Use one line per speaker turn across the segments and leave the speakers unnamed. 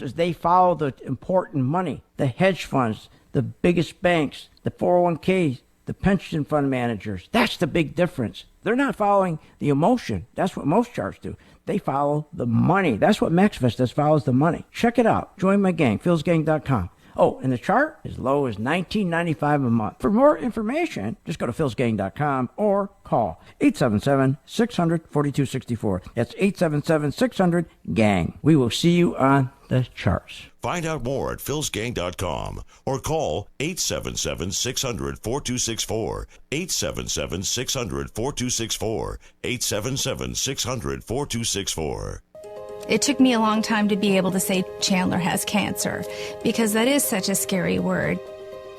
Is they follow the important money, the hedge funds, the biggest banks, the 401ks, the pension fund managers. That's the big difference. They're not following the emotion. That's what most charts do. They follow the money. That's what MaxVest does, follows the money. Check it out. Join my gang, philsgang.com. Oh, and the chart is low as $19.95 a month. For more information, just go to philsgang.com or call 877-600-4264. That's 877-600-GANG. We will see you on the charts.
Find out more at philsgang.com or call 877-600-4264, 877-600-4264, 877-600-4264.
It took me a long time to be able to say Chandler has cancer, because that is such a scary word.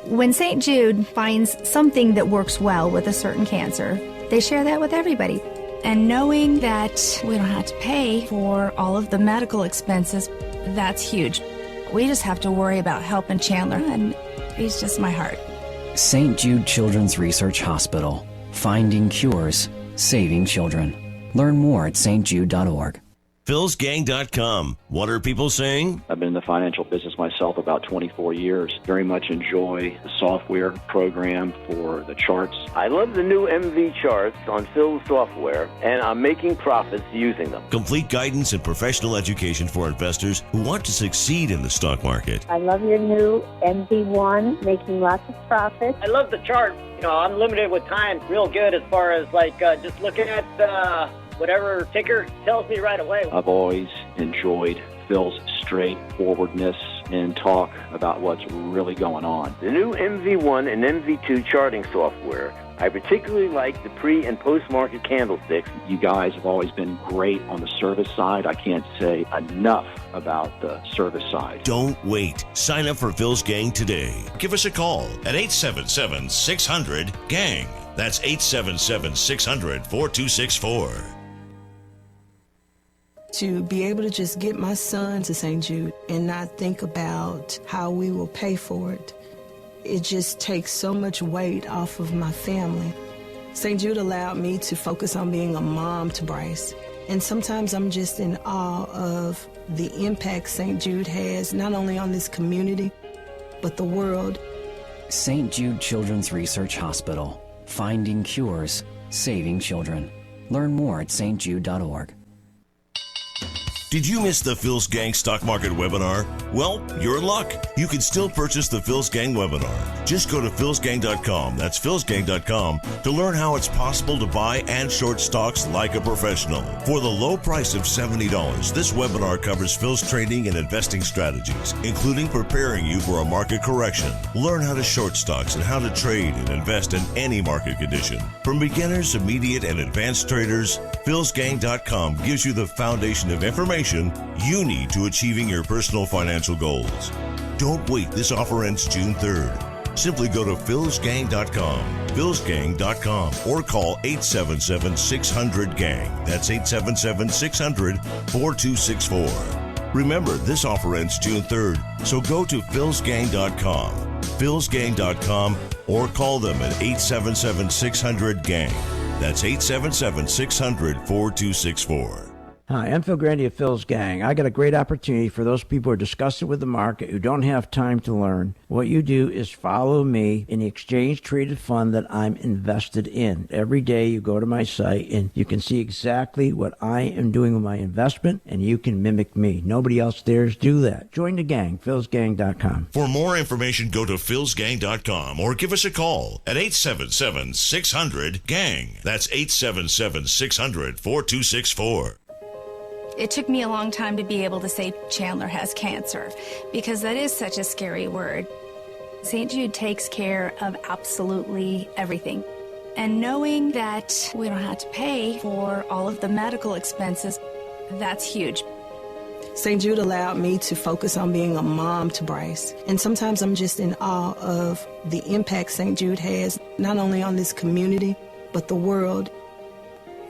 When St. Jude finds something that works well with a certain cancer, they share that with everybody. And knowing that we don't have to pay for all of the medical expenses, that's huge. We just have to worry about helping Chandler, and he's just my heart.
St. Jude Children's Research Hospital. Finding cures, saving children. Learn more at stjude.org.
philsgang.com. What are people saying?
I've been in the financial business myself about 24 years. Very much enjoy the software program for the charts.
I love the new MV charts on Phil's software, and I'm making profits using them.
Complete guidance and professional education for investors who want to succeed in the stock market.
I love your new MV1, making lots of profits.
I love the chart. You know, I'm limited with time, real good as far as just looking at whatever ticker tells me right away.
I've always enjoyed Phil's straightforwardness and talk about what's really going on.
The new MV1 and MV2 charting software, I particularly like the pre- and post-market candlesticks.
You guys have always been great on the service side. I can't say enough about the service side.
Don't wait. Sign up for Phil's Gang today. Give us a call at 877-600-GANG. That's 877-600-4264.
To be able to just get my son to St. Jude and not think about how we will pay for it, it just takes so much weight off of my family. St. Jude allowed me to focus on being a mom to Bryce. And sometimes I'm just in awe of the impact St. Jude has, not only on this community, but the world.
St. Jude Children's Research Hospital. Finding cures, saving children. Learn more at stjude.org.
Did you miss the Phil's Gang Stock Market webinar? Well, you're in luck. You can still purchase the Phil's Gang webinar. Just go to philsgang.com, that's philsgang.com, to learn how it's possible to buy and short stocks like a professional. For the low price of $70, this webinar covers Phil's trading and investing strategies, including preparing you for a market correction. Learn how to short stocks and how to trade and invest in any market condition. From beginners, immediate, and advanced traders, philsgang.com gives you the foundation of information you need to achieving your personal financial goals. Don't wait. This offer ends June 3rd. Simply go to philsgang.com, philsgang.com, or call 877-600-GANG. That's 877-600-4264. Remember, this offer ends June 3rd, so go to philsgang.com, philsgang.com, or call them at 877-600-GANG. That's 877-600-4264.
Hi, I'm Phil Grandy of Phil's Gang. I got a great opportunity for those people who are disgusted with the market, who don't have time to learn. What you do is follow me in the exchange-traded fund that I'm invested in. Every day you go to my site and you can see exactly what I am doing with my investment, and you can mimic me. Nobody else dares do that. Join the gang, philsgang.com.
For more information, go to philsgang.com or give us a call at 877-600-GANG. That's 877-600-4264.
It took me a long time to be able to say Chandler has cancer, because that is such a scary word. St. Jude takes care of absolutely everything. And knowing that we don't have to pay for all of the medical expenses, that's huge.
St. Jude allowed me to focus on being a mom to Bryce. And sometimes I'm just in awe of the impact St. Jude has, not only on this community, but the world.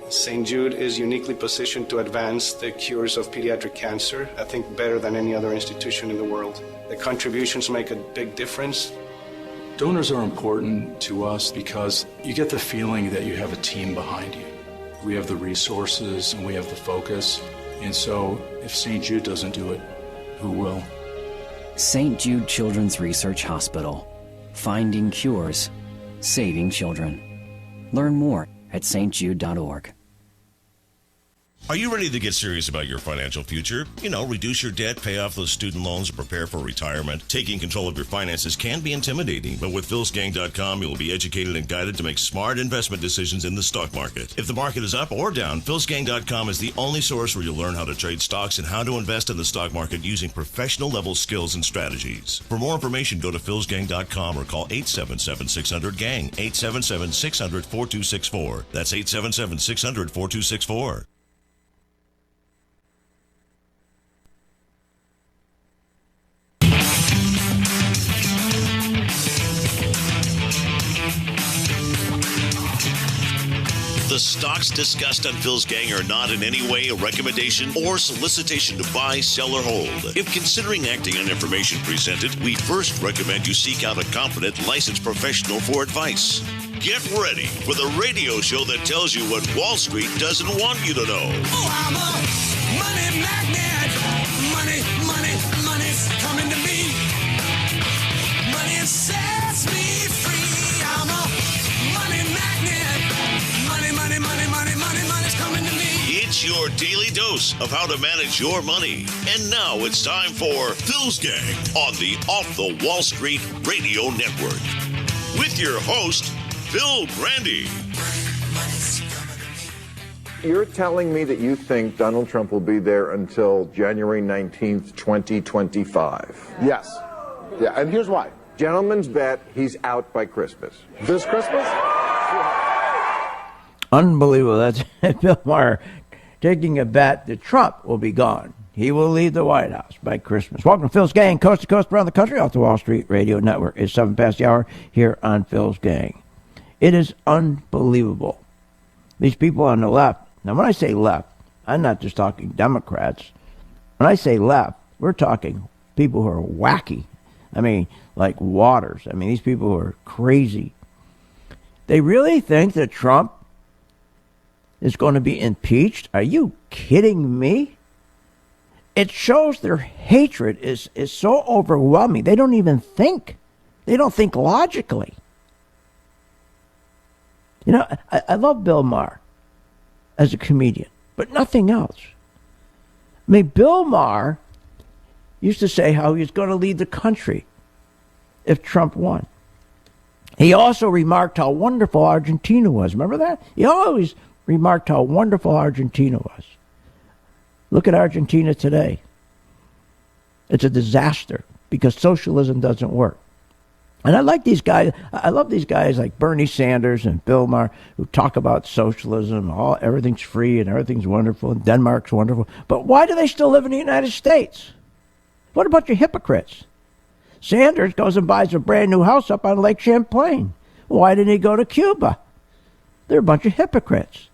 St. Jude is uniquely positioned to advance the cures of pediatric cancer, I think better than any other institution in the world. The contributions make a big difference.
Donors are important to us because you get the feeling that you have a team behind you. We have the resources and we have the focus. And so if St. Jude doesn't do it, who will.
St. Jude Children's Research Hospital. Finding cures, saving children. Learn more at stjude.org.
Are you ready to get serious about your financial future? Reduce your debt, pay off those student loans, and prepare for retirement. Taking control of your finances can be intimidating, but with philsgang.com, you will be educated and guided to make smart investment decisions in the stock market. If the market is up or down, philsgang.com is the only source where you'll learn how to trade stocks and how to invest in the stock market using professional-level skills and strategies. For more information, go to philsgang.com or call 877-600-GANG, 877-600-4264. That's 877-600-4264. The stocks discussed on Phil's Gang are not in any way a recommendation or solicitation to buy, sell, or hold. If considering acting on information presented, we first recommend you seek out a competent, licensed professional for advice. Get ready for the radio show that tells you what Wall Street doesn't want you to know.
Oh, I'm a money magnet. Money's coming to me. Money sets me free. I'm a money magnet. Money's coming to me.
It's your daily dose of how to manage your money. And now it's time for Phil's Gang on the Off the Wall Street Radio Network. With your host, Phil Grandy.
You're telling me that you think Donald Trump will be there until January 19th, 2025?
Yes. Yeah, and here's why.
Gentleman's bet, he's out by Christmas.
This Christmas?
Unbelievable. That's Bill Maher taking a bet that Trump will be gone. He will leave the White House by Christmas. Welcome to Phil's Gang, coast to coast around the country off the Wall Street Radio Network. It's 7 past the hour here on Phil's Gang. It is unbelievable. These people on the left. Now, when I say left, I'm not just talking Democrats. When I say left, we're talking people who are wacky. I mean, like Waters. I mean, these people who are crazy. They really think that Trump is going to be impeached? Are you kidding me? It shows their hatred is so overwhelming. They don't even think. They don't think logically. I love Bill Maher as a comedian, but nothing else. I mean, Bill Maher used to say how he was going to lead the country if Trump won. He also remarked how wonderful Argentina was. Remember that? He always remarked how wonderful Argentina was. Look at Argentina today. It's a disaster because socialism doesn't work. And I like these guys. I love these guys like Bernie Sanders and Bill Maher who talk about socialism. Everything's free and everything's wonderful and Denmark's wonderful. But why do they still live in the United States? What a bunch of hypocrites. Sanders goes and buys a brand new house up on Lake Champlain. Why didn't he go to Cuba? They're a bunch of hypocrites.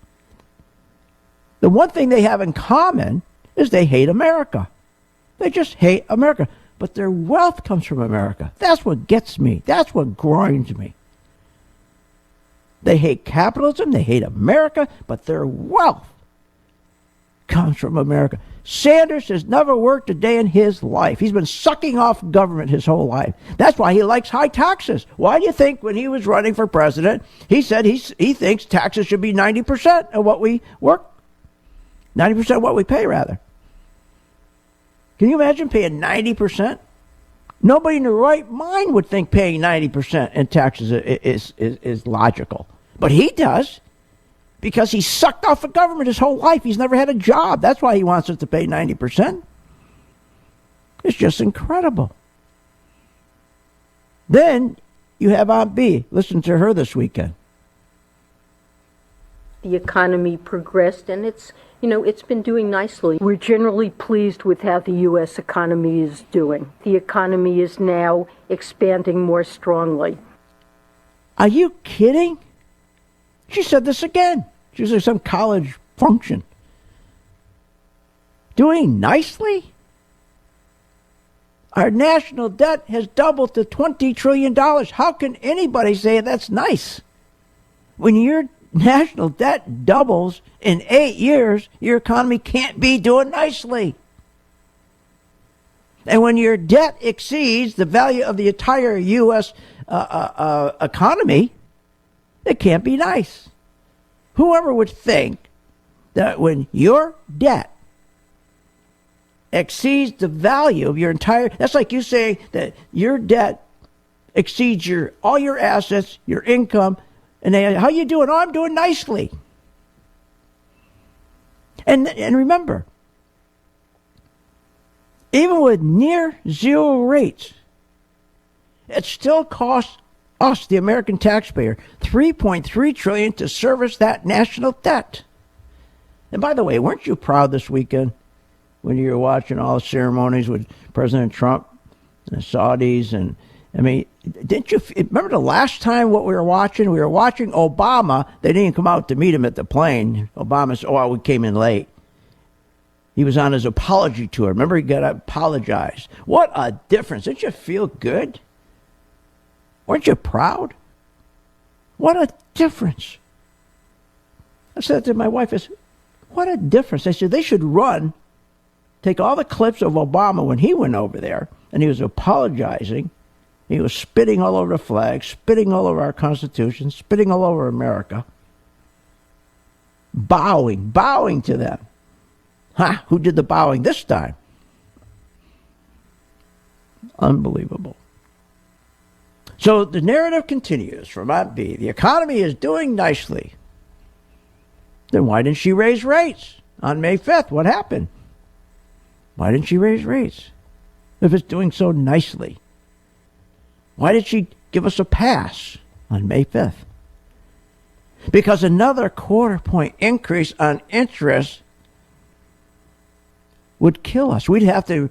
The one thing they have in common is they hate America. They just hate America. But their wealth comes from America. That's what gets me. That's what grinds me. They hate capitalism. They hate America. But their wealth comes from America. Sanders has never worked a day in his life. He's been sucking off government his whole life. That's why he likes high taxes. Why do you think when he was running for president, he said he thinks taxes should be 90% of what we work? 90% of what we pay, rather. Can you imagine paying 90%? Nobody in their right mind would think paying 90% in taxes is logical. But he does, because he sucked off the government his whole life. He's never had a job. That's why he wants us to pay 90%. It's just incredible. Then you have Aunt B. Listen to her this weekend.
The economy progressed, and it's been doing nicely. We're generally pleased with how the U.S. economy is doing. The economy is now expanding more strongly.
Are you kidding? She said this again. She was at some college function. Doing nicely? Our national debt has doubled to $20 trillion. How can anybody say that's nice? When your national debt doubles in 8 years, your economy can't be doing nicely. And when your debt exceeds the value of the entire U.S. Economy, it can't be nice. Whoever would think that when your debt exceeds the value of your entire, that's like you saying that your debt exceeds all your assets, your income, and they, how you doing? Oh, I'm doing nicely. And remember, even with near zero rates, it still costs us, the American taxpayer, $3.3 trillion to service that national debt. And by the way, weren't you proud this weekend when you were watching all the ceremonies with President Trump and the Saudis? And I mean, didn't you remember the last time what we were watching? We were watching Obama. They didn't come out to meet him at the plane. Obama said, "Oh, we came in late." He was on his apology tour. Remember, he got to apologize. What a difference. Didn't you feel good? Weren't you proud? What a difference. I said to my wife, I said, what a difference. I said, they should take all the clips of Obama when he went over there, and he was apologizing. He was spitting all over the flag, spitting all over our Constitution, spitting all over America, bowing to them. Who did the bowing this time? Unbelievable. So the narrative continues from Aunt B. The economy is doing nicely. Then why didn't she raise rates on May 5th? What happened? Why didn't she raise rates if it's doing so nicely? Why did she give us a pass on May 5th? Because another quarter-point increase on interest would kill us. We'd have to,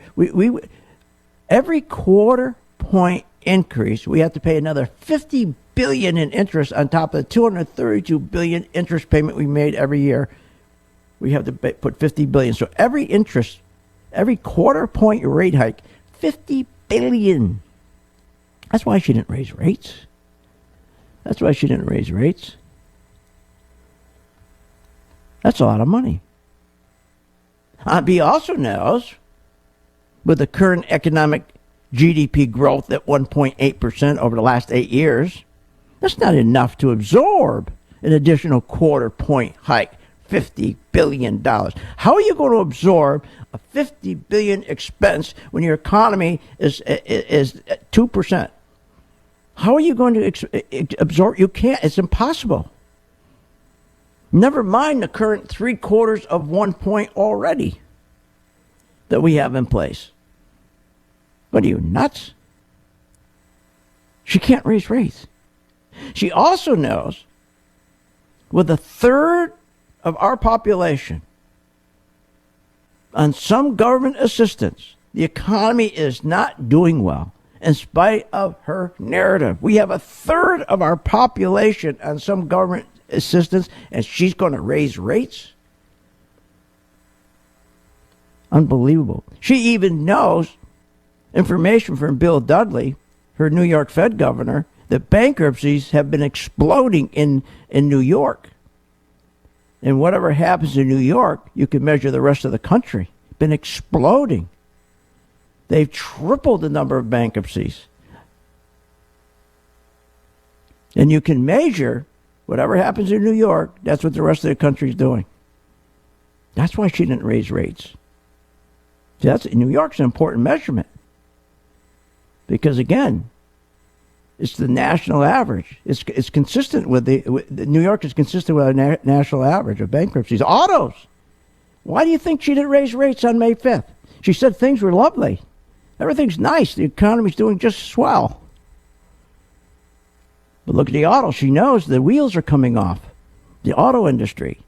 every quarter-point increase, we have to pay another $50 billion in interest on top of the $232 billion interest payment we made every year. We have to put $50 billion. So every quarter-point rate hike, $50 billion. That's why she didn't raise rates. That's a lot of money. B also knows, with the current economic GDP growth at 1.8% over the last 8 years, that's not enough to absorb an additional quarter-point hike, $50 billion. How are you going to absorb a $50 billion expense when your economy is 2%? How are you going to absorb? You can't. It's impossible. Never mind the current 3/4 of 1 point already that we have in place. What are you, nuts? She can't raise rates. She also knows, with a third of our population on some government assistance, the economy is not doing well in spite of her narrative. We have a third of our population on some government assistance, and she's going to raise rates? Unbelievable. She even knows information from Bill Dudley, her New York Fed governor, that bankruptcies have been exploding in New York. And whatever happens in New York, you can measure the rest of the country. Been exploding. They've tripled the number of bankruptcies. And you can measure whatever happens in New York, that's what the rest of the country is doing. That's why she didn't raise rates. See, New York's an important measurement. Because again, it's the national average. It's consistent with New York is consistent with our national average of bankruptcies. Autos. Why do you think she didn't raise rates on May 5th? She said things were lovely. Everything's nice. The economy's doing just swell. But look at the auto. She knows the wheels are coming off. The auto industry.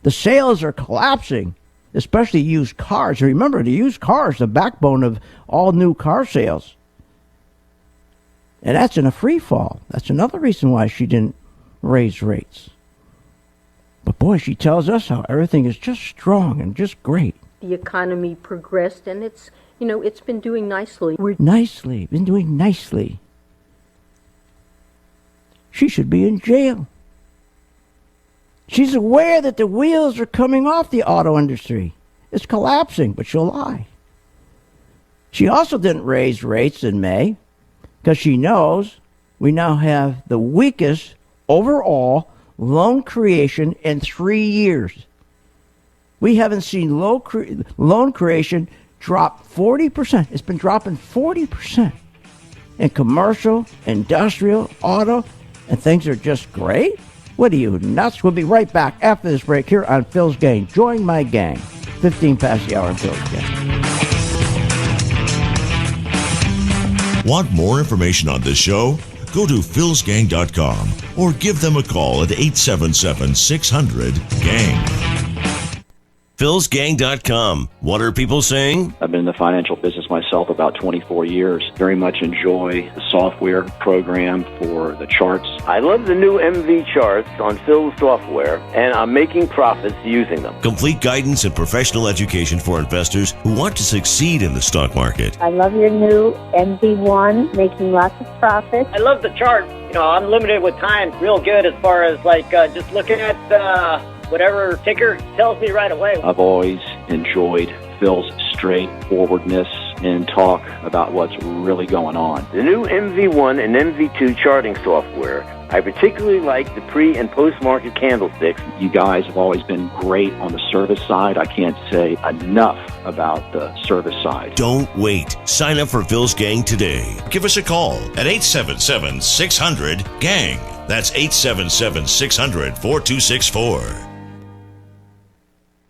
The sales are collapsing, especially used cars. Remember, the used cars, the backbone of all new car sales. And that's in a free fall. That's another reason why she didn't raise rates. But boy, she tells us how everything is just strong and just great.
The economy progressed, and it's been doing nicely.
Been doing nicely. She should be in jail. She's aware that the wheels are coming off the auto industry. It's collapsing, but she'll lie. She also didn't raise rates in May because she knows we now have the weakest overall loan creation in 3 years. We haven't seen loan creation drop 40%. It's been dropping 40% in commercial, industrial, auto, and things are just great. What are you, nuts? We'll be right back after this break here on Phil's Gang. Join my gang. 15 past the hour on Phil's Gang.
Want more information on this show? Go to philsgang.com or give them a call at 877-600-GANG. philsgang.com. What are people saying?
I've been in the financial business myself about 24 years. Very much enjoy the software program for the charts.
I love the new MV charts on Phil's software, and I'm making profits using them.
Complete guidance and professional education for investors who want to succeed in the stock market.
I love your new MV1, making lots of profit.
I love the chart. I'm limited with time. Real good as far as just looking at whatever ticker tells me right away.
I've always enjoyed Phil's straightforwardness and talk about what's really going on.
The new MV1 and MV2 charting software, I particularly like the pre- and post-market candlesticks.
You guys have always been great on the service side. I can't say enough about the service side.
Don't wait. Sign up for Phil's Gang today. Give us a call at 877-600-GANG. That's 877-600-4264.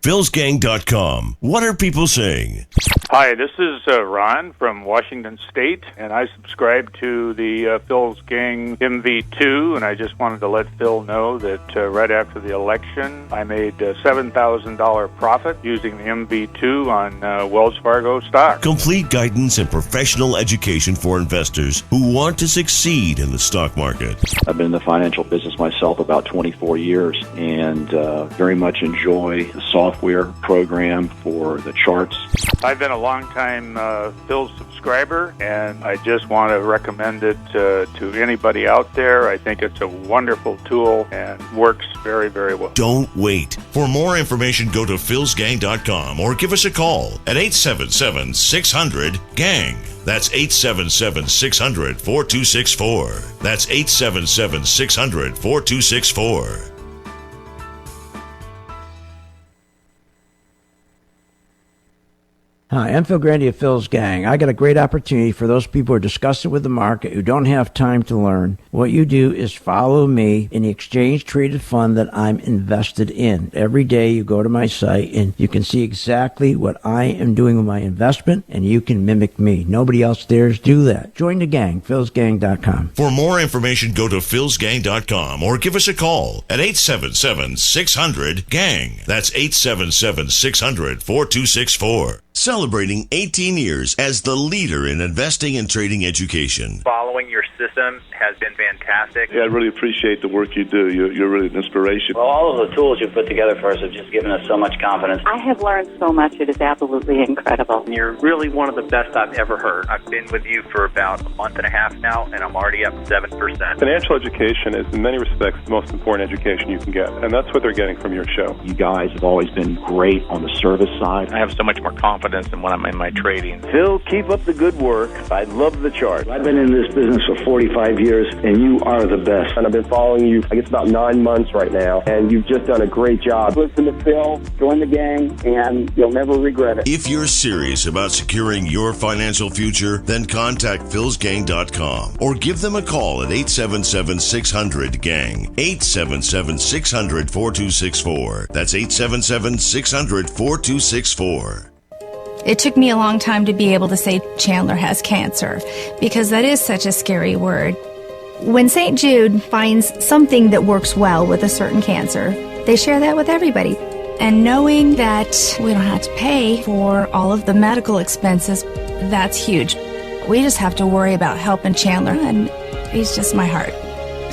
philsgang.com. What are people saying?
Hi, this is Ron from Washington State, and I subscribe to the Phil's Gang MV2, and I just wanted to let Phil know that right after the election, I made a $7,000 profit using the MV2 on Wells Fargo stock.
Complete guidance and professional education for investors who want to succeed in the stock market.
I've been in the financial business myself about 24 years and very much enjoy the software program for the charts.
I've been a long-time Phil's subscriber, and I just want to recommend it to anybody out there. I think it's a wonderful tool and works very, very well.
Don't wait. For more information, go to philsgang.com or give us a call at 877-600-GANG. That's 877-600-4264. That's 877-600-4264.
Hi, I'm Phil Grandy of Phil's Gang. I got a great opportunity for those people who are disgusted with the market, who don't have time to learn. What you do is follow me in the exchange-traded fund that I'm invested in. Every day you go to my site and you can see exactly what I am doing with my investment, and you can mimic me. Nobody else dares do that. Join the gang, philsgang.com.
For more information, go to philsgang.com or give us a call at 877-600-GANG. That's 877-600-4264. Celebrating 18 years as the leader in investing and trading education.
Following your system has been fantastic.
Yeah, I really appreciate the work you do. You're really an inspiration.
Well, all of the tools you've put together for us have just given us so much confidence.
I have learned so much. It is absolutely incredible.
And you're really one of the best I've ever heard. I've been with you for about a month and a half now, and I'm already up 7%.
Financial education is, in many respects, the most important education you can get, and that's what they're getting from your show.
You guys have always been great on the service side.
I have so much more confidence than when I'm in my trading.
Phil, keep up the good work. I love the chart.
I've been in this business for 45 years, and you are the best. And I've been following you, I guess, about 9 months right now, and you've just done a great job.
Listen to Phil, join the gang, and you'll never regret it.
If you're serious about securing your financial future, then contact philsgang.com or give them a call at 877-600-GANG. 877-600-4264. That's 877-600-4264.
It took me a long time to be able to say Chandler has cancer, because that is such a scary word. When St. Jude finds something that works well with a certain cancer, they share that with everybody. And knowing that we don't have to pay for all of the medical expenses, that's huge. We just have to worry about helping Chandler, and he's just my heart.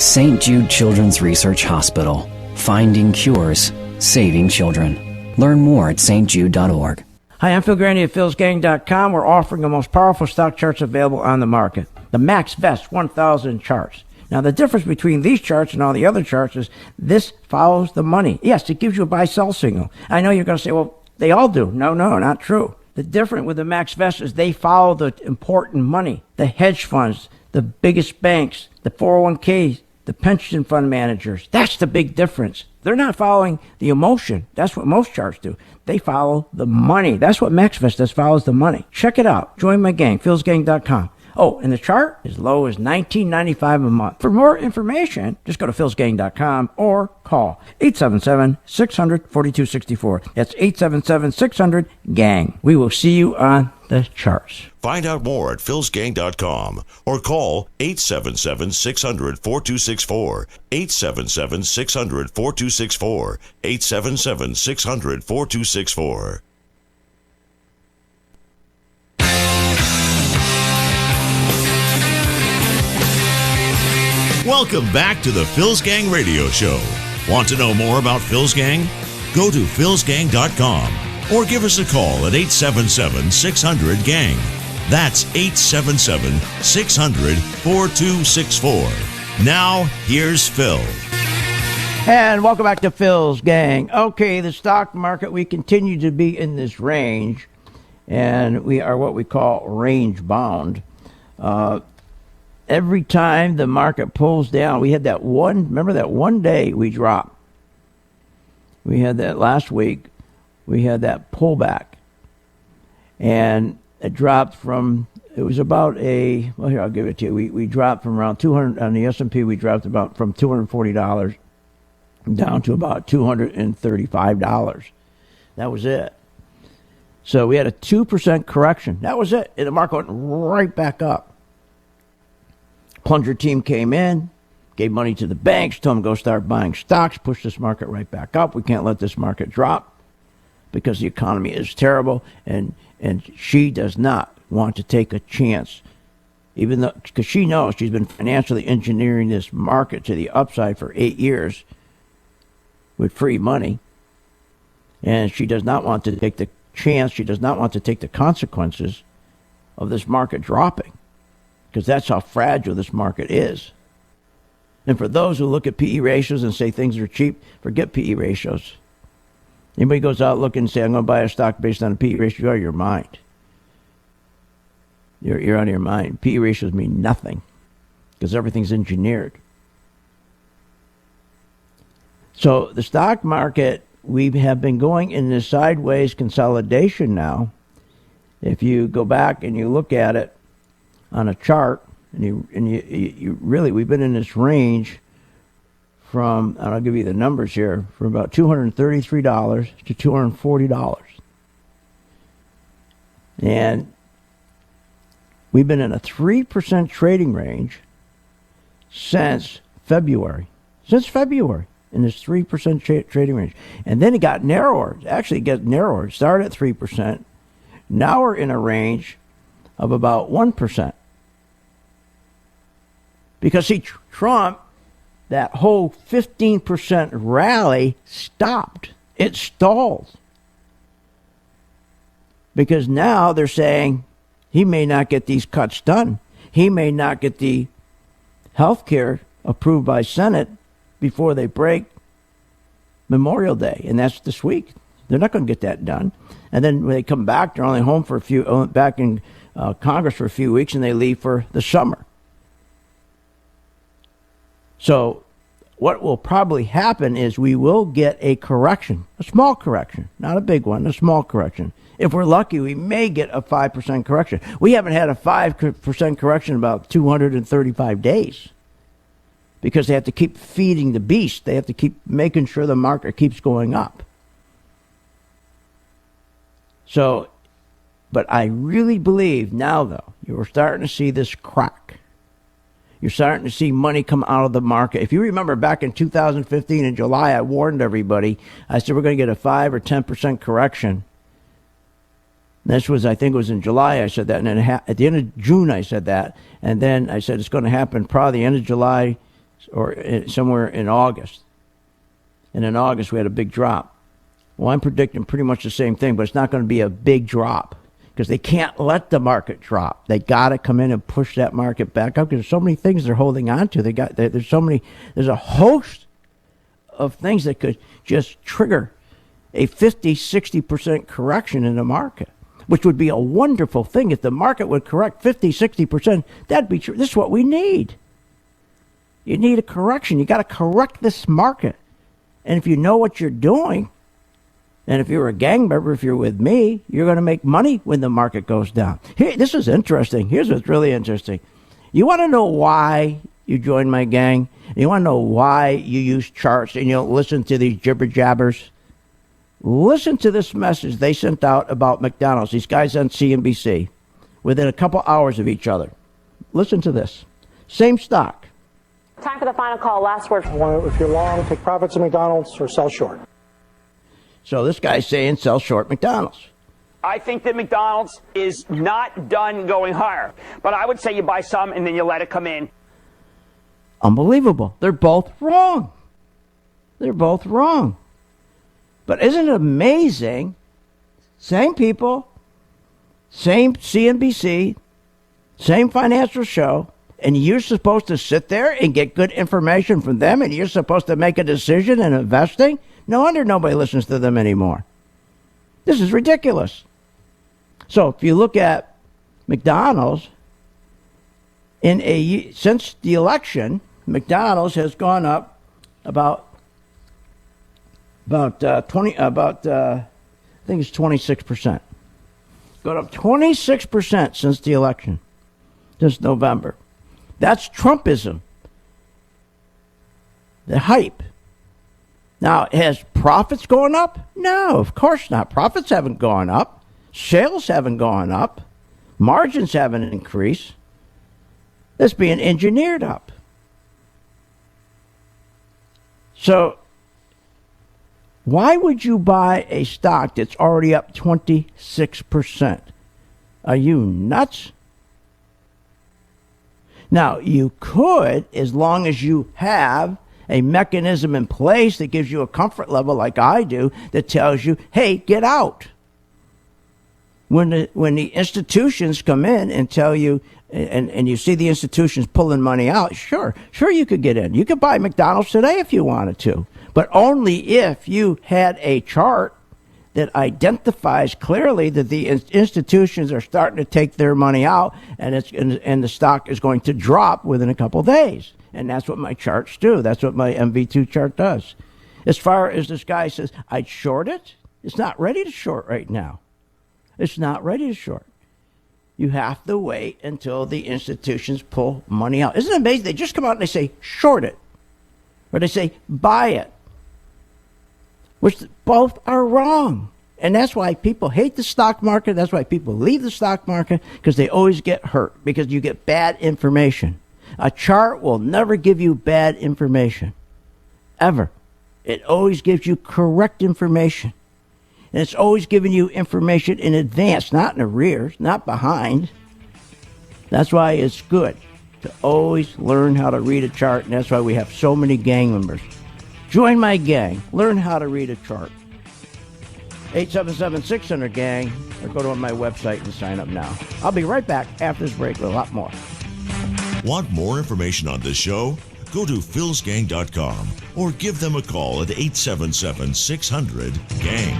St. Jude Children's Research Hospital. Finding cures, saving children. Learn more at stjude.org.
Hi, I'm Phil Grandy at philsgang.com. We're offering the most powerful stock charts available on the market. The Max Vest 1000 charts. Now, the difference between these charts and all the other charts is this follows the money. Yes, it gives you a buy-sell signal. I know you're going to say, well, they all do. No, not true. The difference with the MaxVest is they follow the important money, the hedge funds, the biggest banks, the 401ks, the pension fund managers. That's the big difference. They're not following the emotion. That's what most charts do. They follow the money. That's what MaxVest does, follows the money. Check it out. Join my gang, philsgang.com. Oh, and the chart is low as $19.95 a month. For more information, just go to philsgang.com or call 877-600-4264. That's 877-600-GANG. We will see you on the charts.
Find out more at philsgang.com or call 877-600-4264, 877-600-4264, 877-600-4264. Welcome back to the Phil's Gang Radio Show. Want to know more about Phil's Gang? Go to philsgang.com or give us a call at 877-600-GANG. That's 877-600-4264. Now, here's Phil.
And welcome back to Phil's Gang. Okay, the stock market, we continue to be in this range, and we are what we call range bound. Every time the market pulls down, we had that remember that one day we dropped. We had that last week. We had that pullback. And it dropped from, it was about here, I'll give it to you. We dropped from around 200, on the S&P, we dropped about from $240 down to about $235. That was it. So we had a 2% correction. That was it. And the market went right back up. Plunger team came in, gave money to the banks, told them go start buying stocks, push this market right back up. We can't let this market drop because the economy is terrible, and she does not want to take a chance, even though, because she knows she's been financially engineering this market to the upside for 8 years with free money, and she does not want to take the chance, she does not want to take the consequences of this market dropping, because that's how fragile this market is. And for those who look at PE ratios and say things are cheap, forget PE ratios. Anybody goes out looking and say, I'm going to buy a stock based on a PE ratio, you're out of your mind. You're out of your mind. PE ratios mean nothing because everything's engineered. So the stock market, we have been going in this sideways consolidation now. If you go back and you look at it on a chart, and you really, we've been in this range from, and I'll give you the numbers here, from about $233 to $240. And we've been in a 3% trading range since February. In this 3% trading range. And then it got narrower. Actually, it got narrower. It started at 3%. Now we're in a range of about 1%. Because, see, Trump, that whole 15% rally stopped. It stalled. Because now they're saying he may not get these cuts done. He may not get the health care approved by Senate before they break Memorial Day. And that's this week. They're not going to get that done. And then when they come back, they're only home for back in Congress for a few weeks, and they leave for the summer. So what will probably happen is we will get a correction, a small correction, not a big one, a small correction. If we're lucky, we may get a 5% correction. We haven't had a 5% correction in about 235 days because they have to keep feeding the beast. They have to keep making sure the market keeps going up. So, but I really believe now, though, you're starting to see this crack. You're starting to see money come out of the market. If you remember back in 2015 in July, I warned everybody. I said we're going to get a 5 or 10% correction. This was, I think it was in July I said that. And then at the end of June I said that. And then I said it's going to happen probably the end of July or somewhere in August. And in August we had a big drop. Well, I'm predicting pretty much the same thing, but it's not going to be a big drop. Because they can't let the market drop. They got to come in and push that market back up because there's so many things they're holding on to. There's a host of things that could just trigger a 50, 60% correction in the market. which would be a wonderful thing if the market would correct 50, 60%. That'd be true. This is what we need. You need a correction. You got to correct this market. And if you know what you're doing, and if you're a gang member, if you're with me, you're going to make money when the market goes down. Here, this is interesting. Here's what's really interesting. You want to know why you join my gang? You want to know why you use charts and you don't listen to these jibber jabbers? Listen to this message they sent out about McDonald's. These guys on CNBC, within a couple hours of each other. Listen to this. Same stock.
Time for the final call. Last word. If you're long, take profits at McDonald's or sell short.
So this guy's saying sell short McDonald's.
I think that McDonald's is not done going higher. But I would say you buy some and then you let it come in.
Unbelievable. They're both wrong. They're both wrong. But isn't it amazing? Same people, same CNBC, same financial show, and you're supposed to sit there and get good information from them, and you're supposed to make a decision in investing? No wonder nobody listens to them anymore. This is ridiculous. So if you look at McDonald's, since the election, McDonald's has gone up about 26%. Gone up 26% since the election, since November. That's Trumpism. The hype. Now, has profits gone up? No, of course not. Profits haven't gone up. Sales haven't gone up. Margins haven't increased. It's being engineered up. So, why would you buy a stock that's already up 26%? Are you nuts? Now, you could, as long as you have a mechanism in place that gives you a comfort level like I do, that tells you, hey, get out. When the institutions come in and tell you, and you see the institutions pulling money out, sure you could get in. You could buy McDonald's today if you wanted to, but only if you had a chart that identifies clearly that the institutions are starting to take their money out, and the stock is going to drop within a couple of days. And that's what my charts do. That's what my MV2 chart does. As far as this guy says, I'd short it, it's not ready to short right now. It's not ready to short. You have to wait until the institutions pull money out. Isn't it amazing? They just come out and they say, short it. Or they say, buy it. Which both are wrong. And that's why people hate the stock market. That's why people leave the stock market, because they always get hurt, because you get bad information. A chart will never give you bad information. Ever. It always gives you correct information. And it's always giving you information in advance, not in arrears, not behind. That's why it's good to always learn how to read a chart, and that's why we have so many gang members. Join my gang. Learn how to read a chart. 877-600-GANG, or go to my website and sign up now. I'll be right back after this break with a lot more.
Want more information on this show? Go to philsgang.com or give them a call at 877-600-GANG.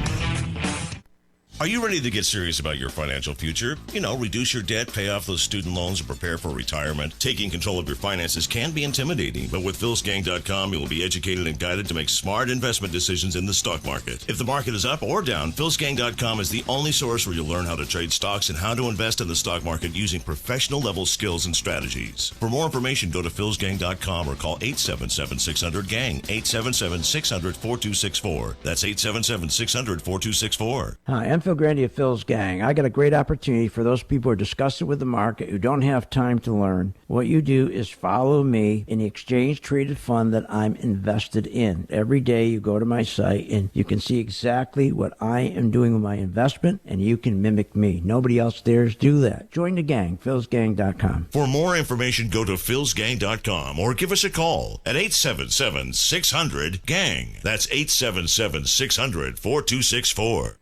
Are you ready to get serious about your financial future? Reduce your debt, pay off those student loans, and prepare for retirement. Taking control of your finances can be intimidating, but with philsgang.com, you will be educated and guided to make smart investment decisions in the stock market. If the market is up or down, philsgang.com is the only source where you'll learn how to trade stocks and how to invest in the stock market using professional-level skills and strategies. For more information, go to philsgang.com or call 877-600-GANG, 877-600-4264. That's 877-600-4264.
Hi, I'm Phil Grandy of Phil's Gang. I got a great opportunity for those people who are disgusted with the market, who don't have time to learn. What you do is follow me in the exchange-traded fund that I'm invested in. Every day you go to my site and you can see exactly what I am doing with my investment, and you can mimic me. Nobody else dares do that. Join the gang, philsgang.com.
For more information, go to philsgang.com or give us a call at 877-600-GANG. That's 877-600-4264.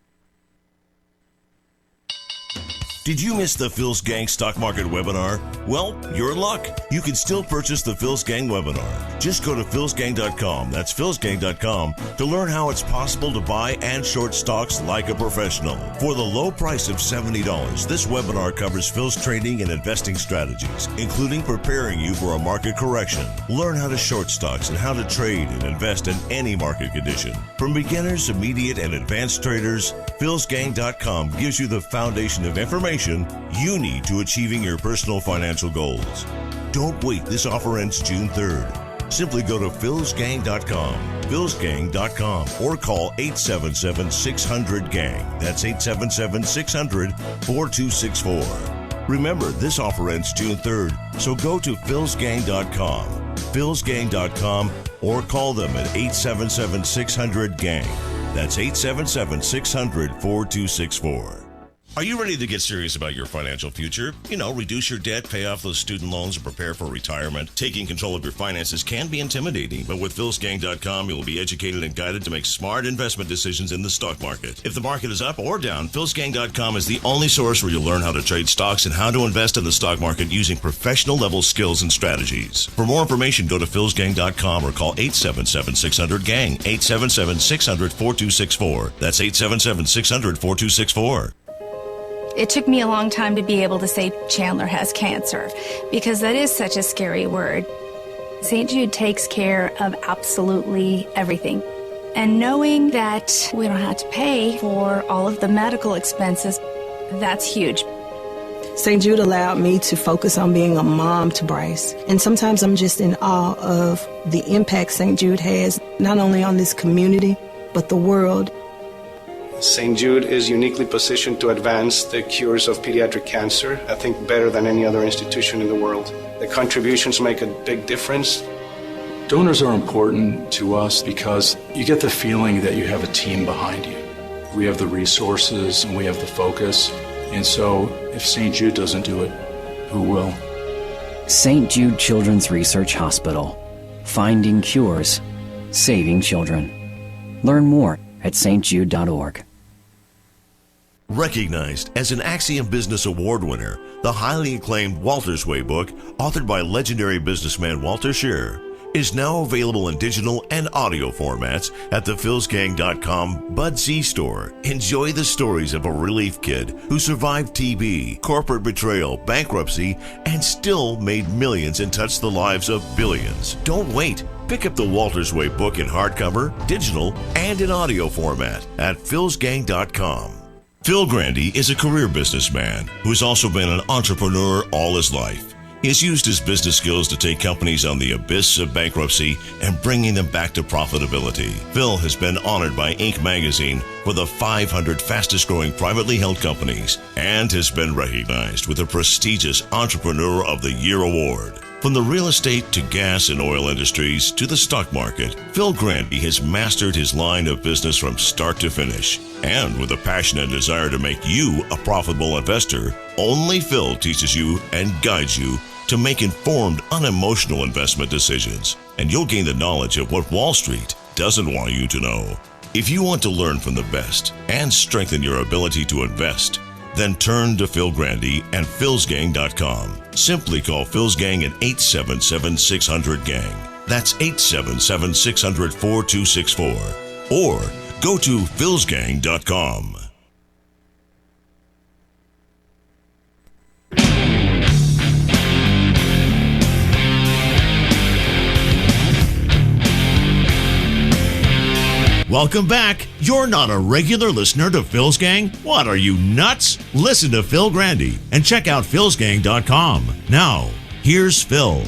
Did you miss the Phil's Gang Stock Market webinar? Well, you're in luck. You can still purchase the Phil's Gang webinar. Just go to philsgang.com, that's philsgang.com, to learn how it's possible to buy and short stocks like a professional. For the low price of $70, this webinar covers Phil's trading and investing strategies, including preparing you for a market correction. Learn how to short stocks and how to trade and invest in any market condition. From beginners, immediate, and advanced traders, philsgang.com gives you the foundation of information you need to achieving your personal financial goals. Don't wait. This offer ends June 3rd. Simply go to philsgang.com, philsgang.com, or call 877-600-GANG. That's 877-600-4264. Remember, this offer ends June 3rd, so go to philsgang.com, philsgang.com, or call them at 877-600-GANG. That's 877-600-4264. Are you ready to get serious about your financial future? You know, reduce your debt, pay off those student loans, and prepare for retirement. Taking control of your finances can be intimidating, but with philsgang.com, you'll be educated and guided to make smart investment decisions in the stock market. If the market is up or down, philsgang.com is the only source where you'll learn how to trade stocks and how to invest in the stock market using professional-level skills and strategies. For more information, go to philsgang.com or call 877-600-GANG, 877-600-4264. That's 877-600-4264.
It took me a long time to be able to say Chandler has cancer, because that is such a scary word. St. Jude takes care of absolutely everything. And knowing that we don't have to pay for all of the medical expenses, that's huge.
St. Jude allowed me to focus on being a mom to Bryce. And sometimes I'm just in awe of the impact St. Jude has, not only on this community, but the world.
St. Jude is uniquely positioned to advance the cures of pediatric cancer, I think better than any other institution in the world. The contributions make a big difference.
Donors are important to us because you get the feeling that you have a team behind you. We have the resources and we have the focus. And so if St. Jude doesn't do it, who will?
St. Jude Children's Research Hospital. Finding cures, saving children. Learn more at stjude.org.
Recognized as an Axiom Business Award winner, the highly acclaimed Walter's Way book, authored by legendary businessman Walter Scheer, is now available in digital and audio formats at the philsgang.com Bud C store. Enjoy the stories of a relief kid who survived TB, corporate betrayal, bankruptcy, and still made millions and touched the lives of billions. Don't wait. Pick up the Walter's Way book in hardcover, digital, and in audio format at philsgang.com. Phil Grandy is a career businessman who's also been an entrepreneur all his life. He has used his business skills to take companies on the abyss of bankruptcy and bringing them back to profitability. Phil has been honored by Inc. magazine for the 500 fastest growing privately held companies and has been recognized with the prestigious Entrepreneur of the Year award. From the real estate to gas and oil industries to the stock market, Phil Grandy has mastered his line of business from start to finish. And with a passion and desire to make you a profitable investor, only Phil teaches you and guides you to make informed, unemotional investment decisions. And you'll gain the knowledge of what Wall Street doesn't want you to know. If you want to learn from the best and strengthen your ability to invest, then turn to Phil Grandy and philsgang.com. Simply call Phil's Gang at 877-600-GANG. That's 877-600-4264. Or go to philsgang.com. Welcome back. You're not a regular listener to Phil's Gang? What, are you nuts? Listen to Phil Grandy and check out philsgang.com. Now, here's Phil.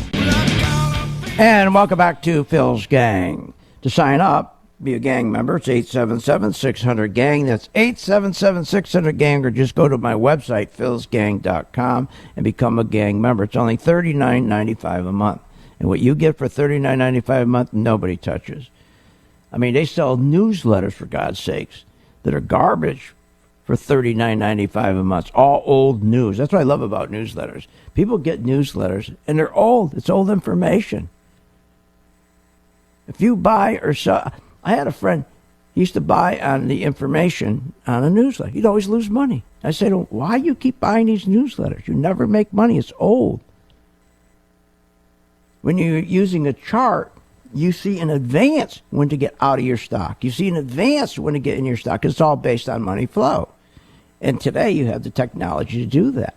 And welcome back to Phil's Gang. To sign up, be a gang member, it's 877-600-GANG. That's 877-600-GANG, or just go to my website, philsgang.com, and become a gang member. It's only $39.95 a month. And what you get for $39.95 a month, nobody touches. I mean, they sell newsletters, for God's sakes, that are garbage for $39.95 a month. All old news. That's what I love about newsletters. People get newsletters, and they're old. It's old information. If you buy or sell... I had a friend, He used to buy on the information on a newsletter. He'd always lose money. I said, why you keep buying these newsletters? You never make money. It's old. When you're using a chart, you see in advance when to get out of your stock. You see in advance when to get in your stock. It's all based on money flow. And today you have the technology to do that.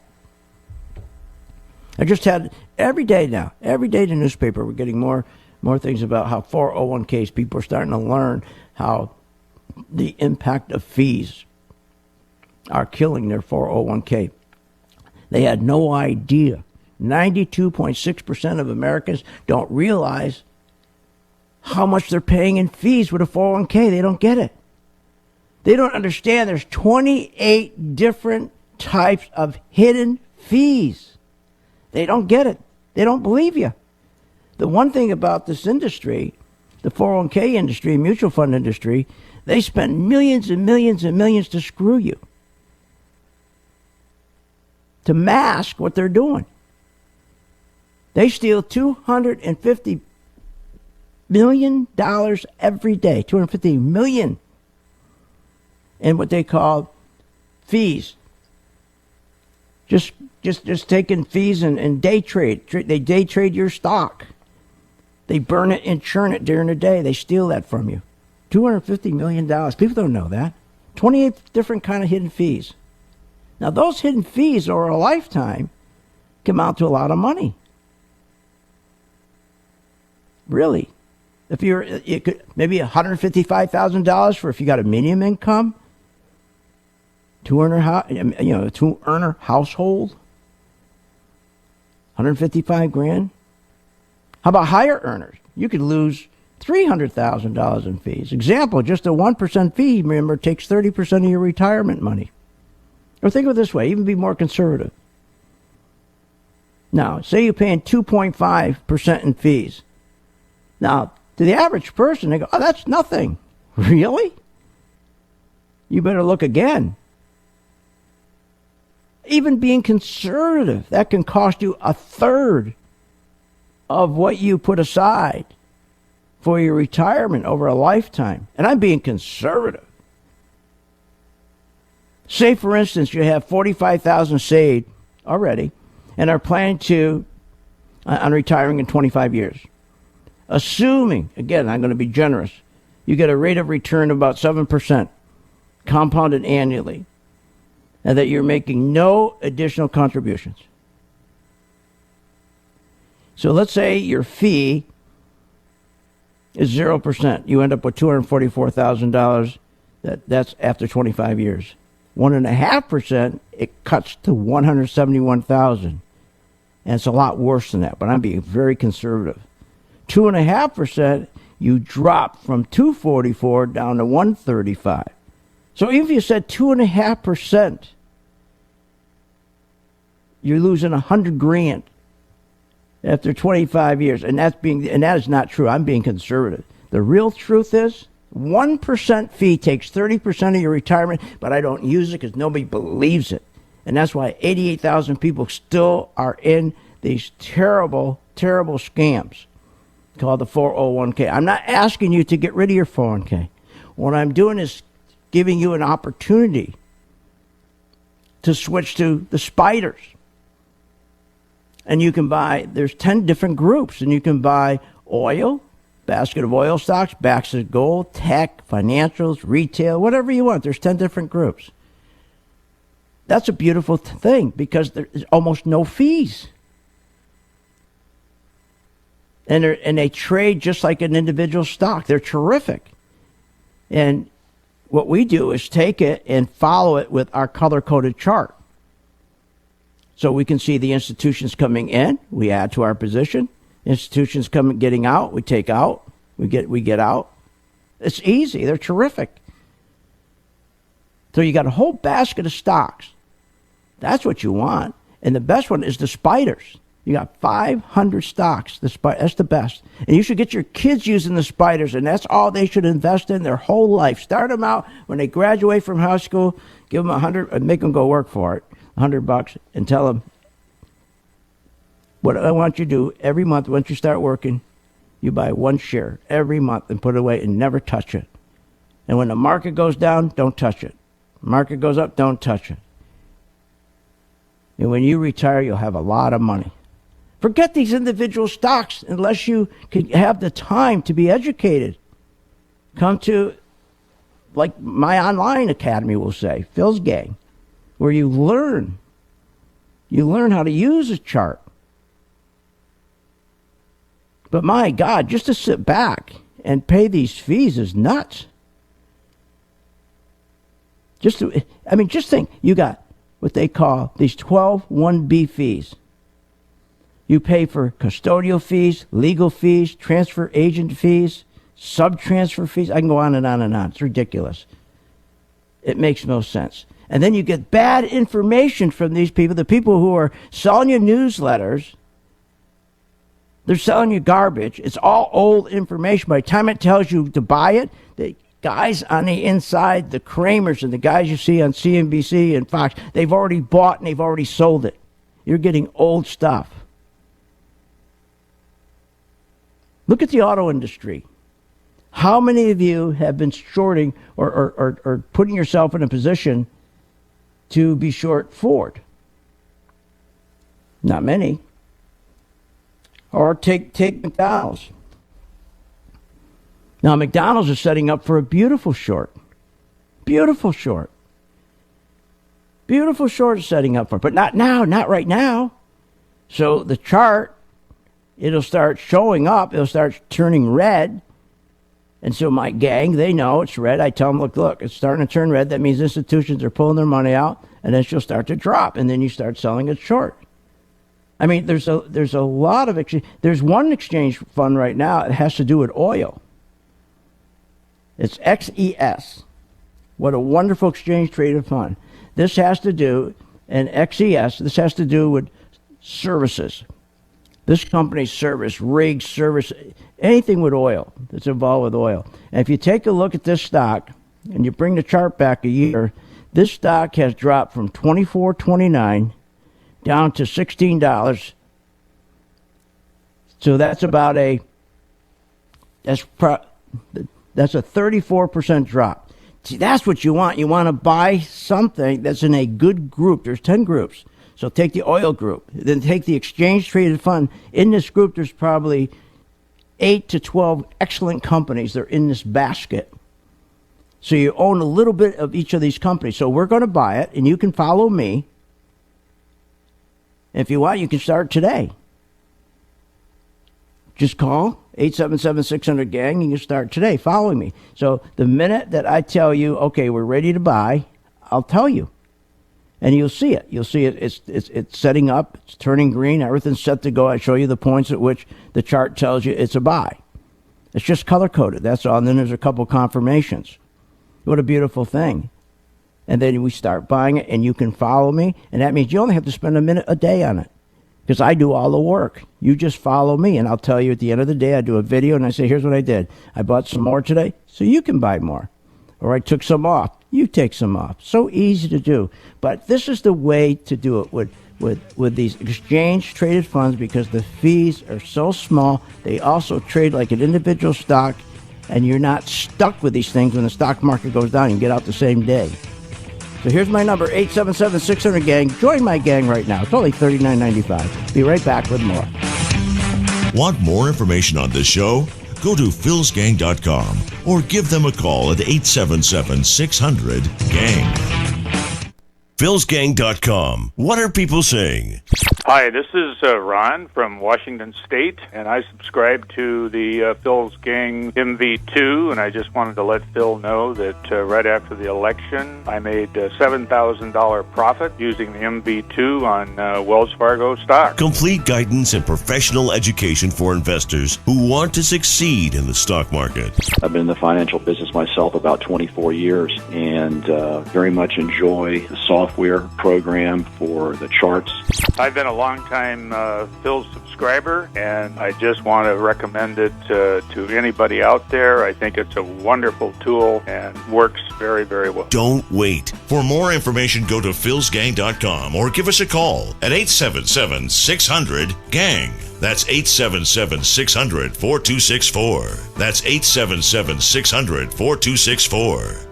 I just had every day in the newspaper, we're getting more things about how 401ks, people are starting to learn how the impact of fees are killing their 401k. They had no idea. 92.6% of Americans don't realize how much they're paying in fees with a 401k. They don't get it. They don't understand there's 28 different types of hidden fees. They don't get it. They don't believe you. The one thing about this industry, the 401k industry, mutual fund industry, they spend millions and millions and millions to screw you, to mask what they're doing. They steal $250 million every day, $250 million in what they call fees. Just taking fees and day trade. They day trade your stock. They burn it and churn it during the day. They steal that from you. $250 million. People don't know that. 28 different kind of hidden fees. Now, those hidden fees over a lifetime come out to a lot of money. Really. If you could maybe $155,000 for if you got a medium income, two-earner household, $155,000. How about higher earners? You could lose $300,000 in fees. Example, just a 1% fee, remember, takes 30% of your retirement money. Or think of it this way, even be more conservative. Now, say you're paying 2.5% in fees. Now, to the average person, they go, oh, that's nothing. Really? You better look again. Even being conservative, that can cost you a third of what you put aside for your retirement over a lifetime. And I'm being conservative. Say, for instance, you have $45,000 saved already and are planning to on retiring in 25 years. Assuming, again, I'm going to be generous, you get a rate of return of about 7%, compounded annually, and that you're making no additional contributions. So let's say your fee is 0%. You end up with $244,000. That's after 25 years. 1.5%, it cuts to $171,000. And it's a lot worse than that, but I'm being very conservative. 2.5%, you drop from 244 down to 135. So even if you said 2.5%, you're losing $100,000 after 25 years, and that is not true. I'm being conservative. The real truth is 1% fee takes 30% of your retirement, but I don't use it because nobody believes it, and that's why 88,000 people still are in these terrible, terrible scams called the 401k. I'm not asking you to get rid of your 401k. What I'm doing is giving you an opportunity to switch to the spiders. And you can buy, there's 10 different groups, and you can buy oil, basket of oil stocks, basket of gold, tech, financials, retail, whatever you want. There's 10 different groups. That's a beautiful thing because there's almost no fees. And they trade just like an individual stock. They're terrific. And what we do is take it and follow it with our color-coded chart. So we can see the institutions coming in, we add to our position. Institutions getting out, we take out, we get out. It's easy. They're terrific. So you got a whole basket of stocks. That's what you want. And the best one is the spiders. You got 500 stocks. That's the best. And you should get your kids using the spiders, and that's all they should invest in their whole life. Start them out when they graduate from high school, give them $100, make them go work for it, $100, and tell them, what I want you to do every month, once you start working, you buy one share every month and put it away and never touch it. And when the market goes down, don't touch it. Market goes up, don't touch it. And when you retire, you'll have a lot of money. Forget these individual stocks unless you can have the time to be educated. Come to, like my online academy will say, Phil's Gang, where you learn. You learn how to use a chart. But my God, just to sit back and pay these fees is nuts. Just think, you got what they call these 12 1B fees. You pay for custodial fees, legal fees, transfer agent fees, sub-transfer fees. I can go on and on and on. It's ridiculous. It makes no sense. And then you get bad information from these people, the people who are selling you newsletters. They're selling you garbage. It's all old information. By the time it tells you to buy it, the guys on the inside, the Kramers and the guys you see on CNBC and Fox, they've already bought and they've already sold it. You're getting old stuff. Look at the auto industry. How many of you have been shorting or putting yourself in a position to be short Ford? Not many. Or take McDonald's. Now, McDonald's is setting up for a beautiful short. Beautiful short. Beautiful short is setting up for it. But not now, not right now. So the chart, it'll start showing up. It'll start turning red. And so my gang, they know it's red. I tell them, look, it's starting to turn red. That means institutions are pulling their money out. And then she'll start to drop. And then you start selling it short. I mean, there's a lot of there's one exchange fund right now. It has to do with oil. It's XES. What a wonderful exchange traded fund. This has to do, and XES, this has to do with services. This company's service, rigs, service, anything with oil that's involved with oil. And if you take a look at this stock and you bring the chart back a year, this stock has dropped from $24.29 down to $16. So that's about that's a 34% drop. See, that's what you want. You want to buy something that's in a good group. There's 10 groups. So take the oil group, then take the exchange traded fund. In this group, there's probably 8 to 12 excellent companies. They're in this basket. So you own a little bit of each of these companies. So we're going to buy it, and you can follow me. If you want, you can start today. Just call 877-600-GANG. You can start today following me. So the minute that I tell you, okay, we're ready to buy, I'll tell you. And you'll see it. You'll see it. It's setting up. It's turning green. Everything's set to go. I show you the points at which the chart tells you it's a buy. It's just color-coded. That's all. And then there's a couple confirmations. What a beautiful thing. And then we start buying it, and you can follow me. And that means you only have to spend a minute a day on it, because I do all the work. You just follow me, and I'll tell you at the end of the day, I do a video, and I say, here's what I did. I bought some more today, so you can buy more. Or I took some off. You take some off. So easy to do. But this is the way to do it with these exchange-traded funds, because the fees are so small. They also trade like an individual stock, and you're not stuck with these things when the stock market goes down. You can get out the same day. So here's my number, 877-600-GANG. Join my gang right now. It's only $39.95. Be right back with more.
Want more information on this show? Go to philsgang.com or give them a call at 877-600-GANG. philsgang.com. What are people saying?
Hi, this is Ron from Washington State, and I subscribe to the Phil's Gang MV2, and I just wanted to let Phil know that right after the election, I made a $7,000 profit using the MV2 on Wells Fargo stock.
Complete guidance and professional education for investors who want to succeed in the stock market.
I've been in the financial business myself about 24 years, and very much enjoy the software program for the charts.
I've been a longtime Phil subscriber, and I just want to recommend it to anybody out there. I think it's a wonderful tool and works very, very well.
Don't wait. For more information, go to philsgang.com or give us a call at 877-600-GANG. That's 877-600-4264. That's 877-600-4264.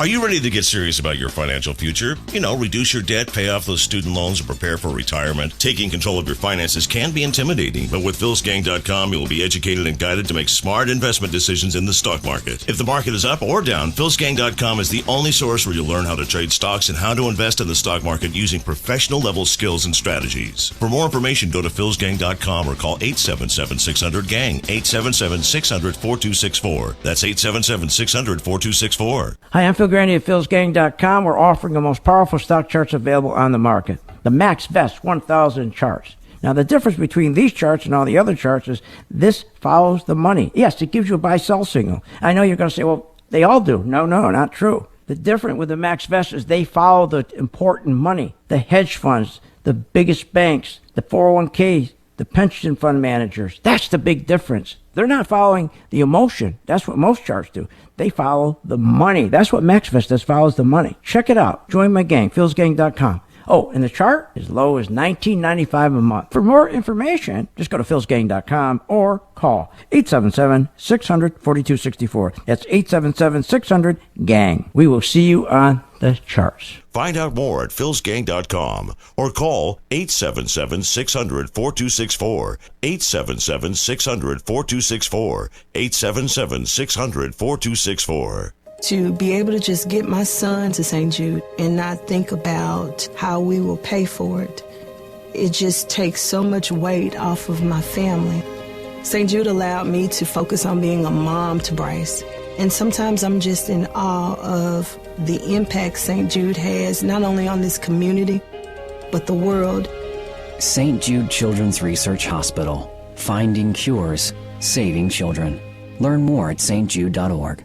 Are you ready to get serious about your financial future? Reduce your debt, pay off those student loans, and prepare for retirement. Taking control of your finances can be intimidating, but with philsgang.com, you will be educated and guided to make smart investment decisions in the stock market. If the market is up or down, philsgang.com is the only source where you'll learn how to trade stocks and how to invest in the stock market using professional-level skills and strategies. For more information, go to philsgang.com or call 877-600-GANG, 877-600-4264. That's 877-600-4264.
Hi, I'm Phil Grandy at philsgang.com. We're offering the most powerful stock charts available on the market. The Max Best 1000 charts. Now, the difference between these charts and all the other charts is this follows the money. Yes, it gives you a buy-sell signal. I know you're going to say, well, they all do. No, not true. The difference with the Max Best is they follow the important money. The hedge funds, the biggest banks, the 401ks, the pension fund managers. That's the big difference. They're not following the emotion. That's what most charts do. They follow the money. That's what MaxVest does, follows the money. Check it out. Join my gang, philsgang.com. Oh, and the chart is low as $19.95 a month. For more information, just go to philsgang.com or call 877-600-4264. That's 877-600-GANG. We will see you on the charts.
Find out more at philsgang.com or call 877-600-4264, 877-600-4264, 877-600-4264.
To be able to just get my son to St. Jude and not think about how we will pay for it, it just takes so much weight off of my family. St. Jude allowed me to focus on being a mom to Bryce. And sometimes I'm just in awe of the impact St. Jude has, not only on this community, but the world.
St. Jude Children's Research Hospital. Finding cures, saving children. Learn more at stjude.org.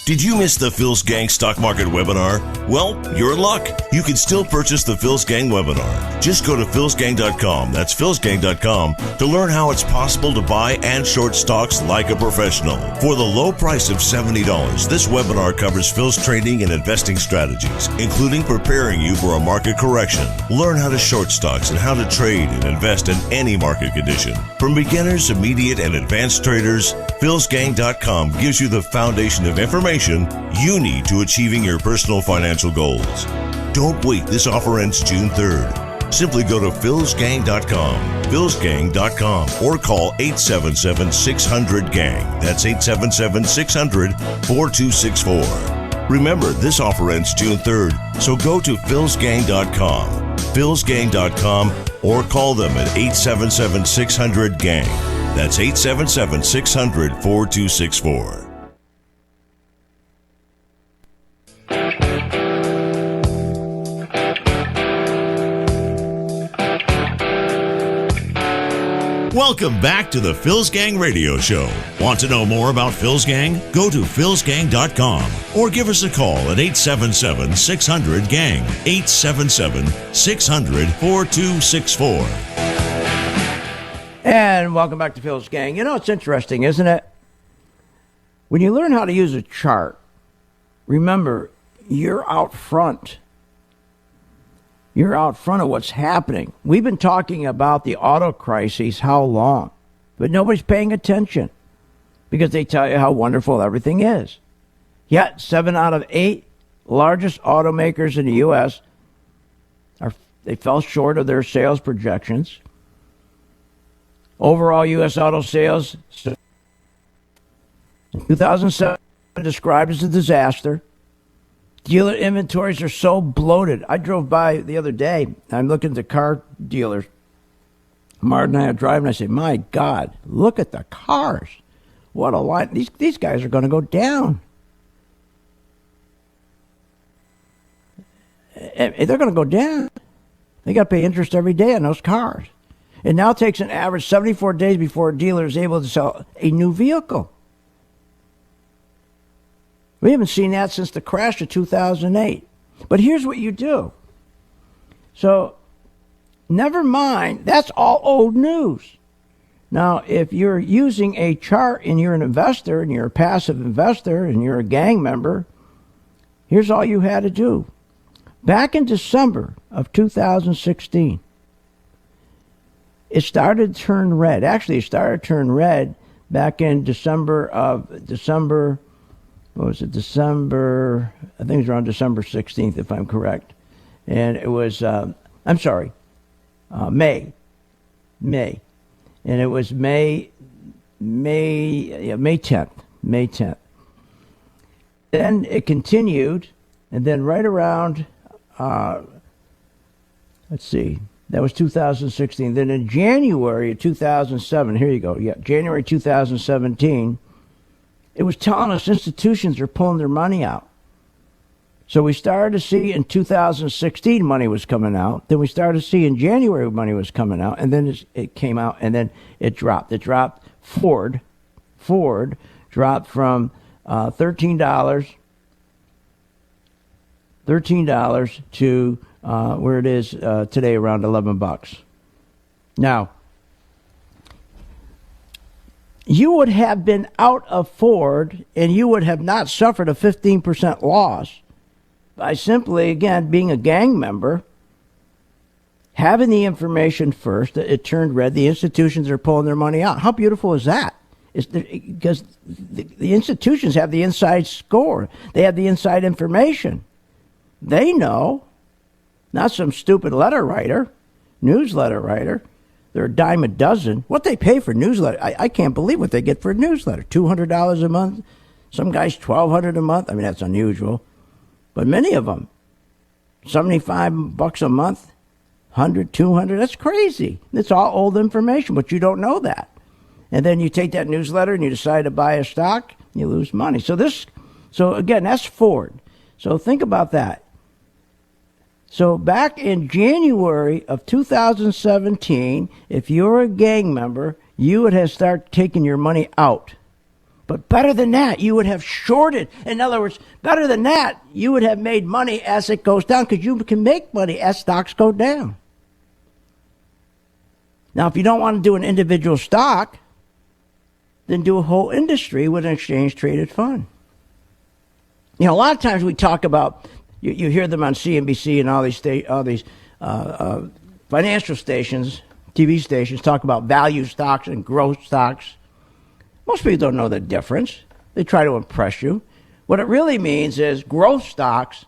Did you miss the Phil's Gang Stock Market webinar? Well, you're in luck. You can still purchase the Phil's Gang webinar. Just go to philsgang.com, that's philsgang.com, to learn how it's possible to buy and short stocks like a professional. For the low price of $70, this webinar covers Phil's trading and investing strategies, including preparing you for a market correction. Learn how to short stocks and how to trade and invest in any market condition. From beginners, immediate, and advanced traders, philsgang.com gives you the foundation of information you need to achieving your personal financial goals. Don't wait. This offer ends June 3rd. Simply go to philsgang.com, philsgang.com, or call 877-600-GANG. That's 877-600-4264. Remember, this offer ends June 3rd, so go to philsgang.com, philsgang.com, or call them at 877-600-GANG. That's 877-600-4264. Welcome back to the Phil's Gang Radio Show. Want to know more about Phil's Gang? Go to philsgang.com or give us a call at 877-600-GANG, 877-600-4264.
And welcome back to Phil's Gang. You know, it's interesting, isn't it? When you learn how to use a chart, remember, you're out front. You're out front of what's happening. We've been talking about the auto crises how long? But nobody's paying attention because they tell you how wonderful everything is. Yet 7 out of 8 largest automakers in the U.S. they fell short of their sales projections. Overall U.S. auto sales in 2007 described as a disaster. Dealer inventories are so bloated. I drove by the other day. I'm looking at the car dealers. Martin and I are driving. I say, my God, look at the cars. What a line. These guys are going to go down. They're going to go down. They got to pay interest every day on those cars. It now takes an average 74 days before a dealer is able to sell a new vehicle. We haven't seen that since the crash of 2008. But here's what you do. So, never mind, that's all old news. Now, if you're using a chart and you're an investor and you're a passive investor and you're a gang member, here's all you had to do. Back in December of 2016, it started to turn red. Actually, it started to turn red back in December, I think it was around December 16th, if I'm correct. And it was, May. And it was May 10th. Then it continued, and then right around, that was 2016. Then in January of 2007, here you go, January 2017, it was telling us institutions are pulling their money out. So we started to see in 2016 money was coming out. Then we started to see in January money was coming out. And then it came out and then it dropped. It dropped. Ford dropped from $13 to where it is today, around $11. Now, you would have been out of Ford and you would have not suffered a 15% loss by simply, again, being a gang member, having the information first. It turned red. The institutions are pulling their money out. How beautiful is that? Because the institutions have the inside score. They have the inside information. They know, not some stupid newsletter writer. They're a dime a dozen. What they pay for newsletter, I can't believe what they get for a newsletter. $200 a month. Some guys $1,200 a month. I mean, that's unusual. But many of them, $75 a month, $100, $200, that's crazy. It's all old information, but you don't know that. And then you take that newsletter and you decide to buy a stock, you lose money. So again, that's Ford. So think about that. So back in January of 2017, if you're a gang member, you would have started taking your money out. But better than that, you would have shorted. In other words, better than that, you would have made money as it goes down, because you can make money as stocks go down. Now, if you don't want to do an individual stock, then do a whole industry with an exchange-traded fund. You know, a lot of times we talk about, you hear them on CNBC and all these financial stations, TV stations, talk about value stocks and growth stocks. Most people don't know the difference. They try to impress you. What it really means is growth stocks,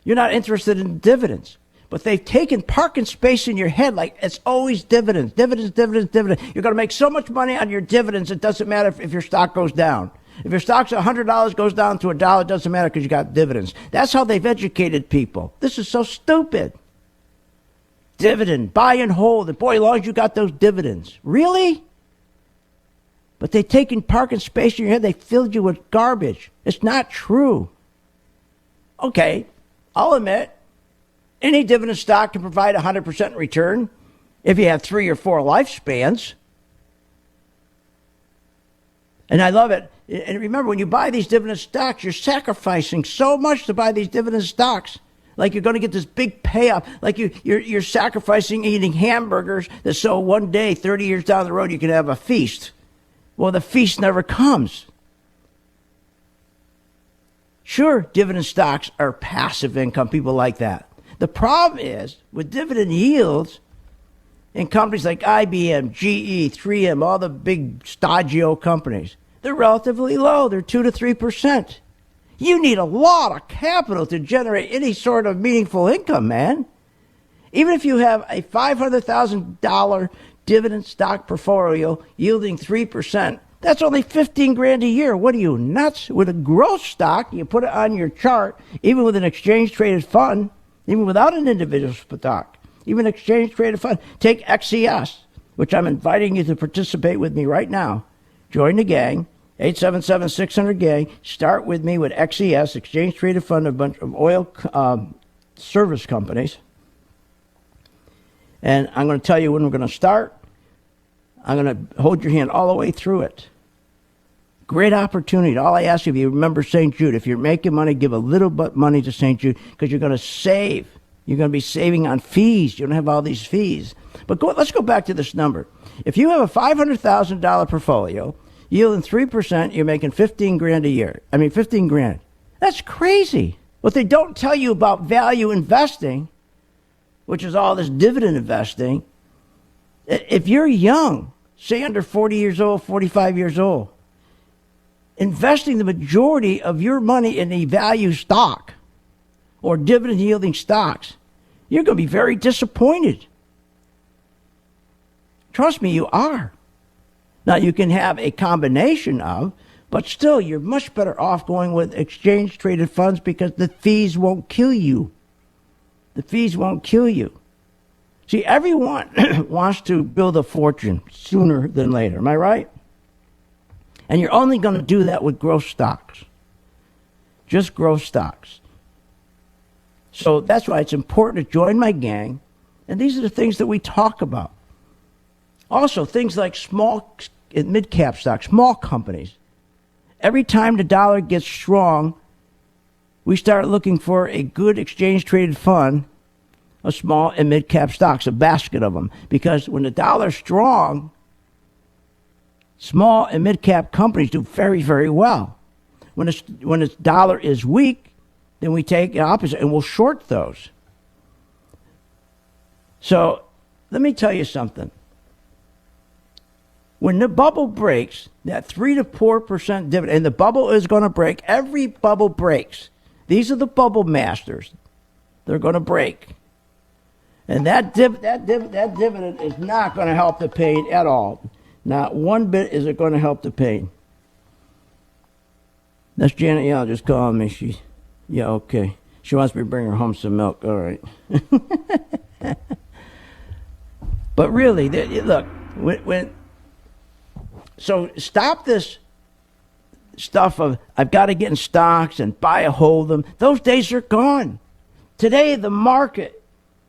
you're not interested in dividends. But they've taken parking space in your head like it's always dividends. You're going to make so much money on your dividends, it doesn't matter if your stock goes down. If your stock's $100 goes down to $1, it doesn't matter because you got dividends. That's how they've educated people. This is so stupid. Dividend, buy and hold. And boy, as long as you got those dividends. Really? But they've taken parking space in your head. They filled you with garbage. It's not true. Okay, I'll admit, any dividend stock can provide 100% return if you have 3 or 4 lifespans. And I love it. And remember, when you buy these dividend stocks, you're sacrificing so much to buy these dividend stocks. Like you're going to get this big payoff. Like you're sacrificing eating hamburgers so one day, 30 years down the road, you can have a feast. Well, the feast never comes. Sure, dividend stocks are passive income. People like that. The problem is, with dividend yields in companies like IBM, GE, 3M, all the big stodgy old companies, they're relatively low. They're 2 to 3%. You need a lot of capital to generate any sort of meaningful income, man. Even if you have a $500,000 dividend stock portfolio yielding 3%, that's only $15,000 a year. What are you, nuts? With a growth stock, you put it on your chart, even with an exchange-traded fund, even without an individual stock, even exchange-traded fund. Take XES, which I'm inviting you to participate with me right now. Join the gang, 877-600-GANG. Start with me with XES, exchange-traded fund, a bunch of oil service companies. And I'm going to tell you when we're going to start. I'm going to hold your hand all the way through it. great opportunity. All I ask you, if you remember St. Jude, if you're making money, give a little bit money to St. Jude because you're going to save. You're going to be saving on fees. You don't have all these fees. But let's go back to this number. If you have a $500,000 portfolio, yielding 3%, you're making $15,000 a year. 15,000. That's crazy. What they don't tell you about value investing, which is all this dividend investing, if you're young, say under 40 years old, 45 years old, investing the majority of your money in a value stock or dividend yielding stocks, you're going to be very disappointed. Trust me, you are. Now, you can have a combination of, but still, you're much better off going with exchange-traded funds because the fees won't kill you. The fees won't kill you. See, everyone wants to build a fortune sooner than later. Am I right? And you're only going to do that with growth stocks. Just growth stocks. So that's why it's important to join my gang. And these are the things that we talk about. Also, things like small and mid-cap stocks, small companies. Every time the dollar gets strong, we start looking for a good exchange-traded fund of small and mid-cap stocks, a basket of them. Because when the dollar's strong, small and mid-cap companies do very, very well. When the dollar is weak, then we take the opposite and we'll short those. So let me tell you something. When the bubble breaks, that 3 to 4% dividend, and the bubble is going to break, every bubble breaks. These are the bubble masters. They're going to break. And that dividend is not going to help the pain at all. Not one bit is it going to help the pain. That's Janet Yellen just calling me. Yeah, okay. She wants me to bring her home some milk. All right. But really, look, so stop this stuff of I've got to get in stocks and buy a hold of them. Those days are gone. Today, the market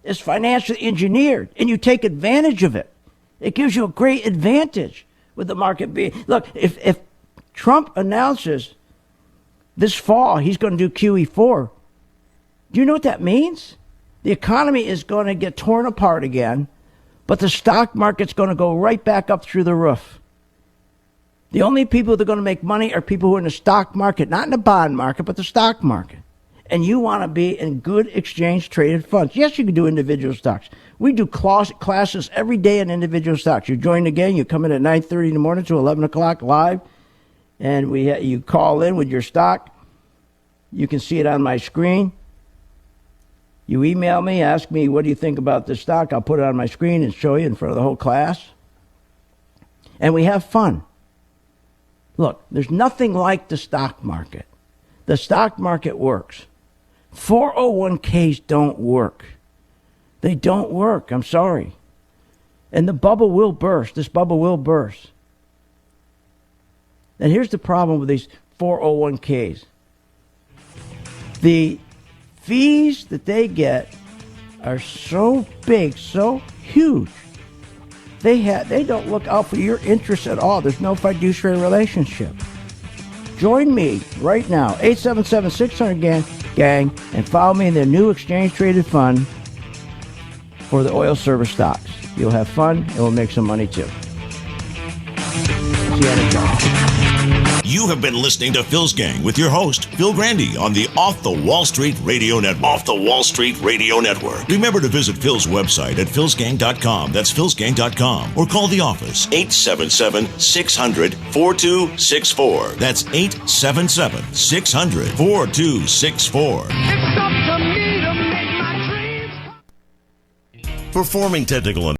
is financially engineered, and you take advantage of it. It gives you a great advantage with the market being. Look, if Trump announces this fall he's going to do QE4, do you know what that means? The economy is going to get torn apart again, but the stock market's going to go right back up through the roof. The only people that are going to make money are people who are in the stock market, not in the bond market, but the stock market. And you want to be in good exchange-traded funds. Yes, you can do individual stocks. We do classes every day in individual stocks. You join the gang, you come in at 9:30 in the morning to 11 o'clock live, and you call in with your stock. You can see it on my screen. You email me, ask me, what do you think about this stock? I'll put it on my screen and show you in front of the whole class. And we have fun. Look, there's nothing like the stock market. The stock market works. 401ks don't work. They don't work. I'm sorry. And the bubble will burst. This bubble will burst. And here's the problem with these 401ks. The fees that they get are so big, so huge. They don't look out for your interests at all. There's no fiduciary relationship. Join me right now, 877-600-GANG, and follow me in the new exchange-traded fund for the oil service stocks. You'll have fun, and we'll make some money too. See you at the
You have been listening to Phil's Gang with your host, Phil Grandy, on the Off the Wall Street Radio Network. Off the Wall Street Radio Network. Remember to visit Phil's website at philsgang.com. That's philsgang.com. Or call the office, 877-600-4264. That's 877-600-4264.
It's up to me to make my dreams.
Performing technical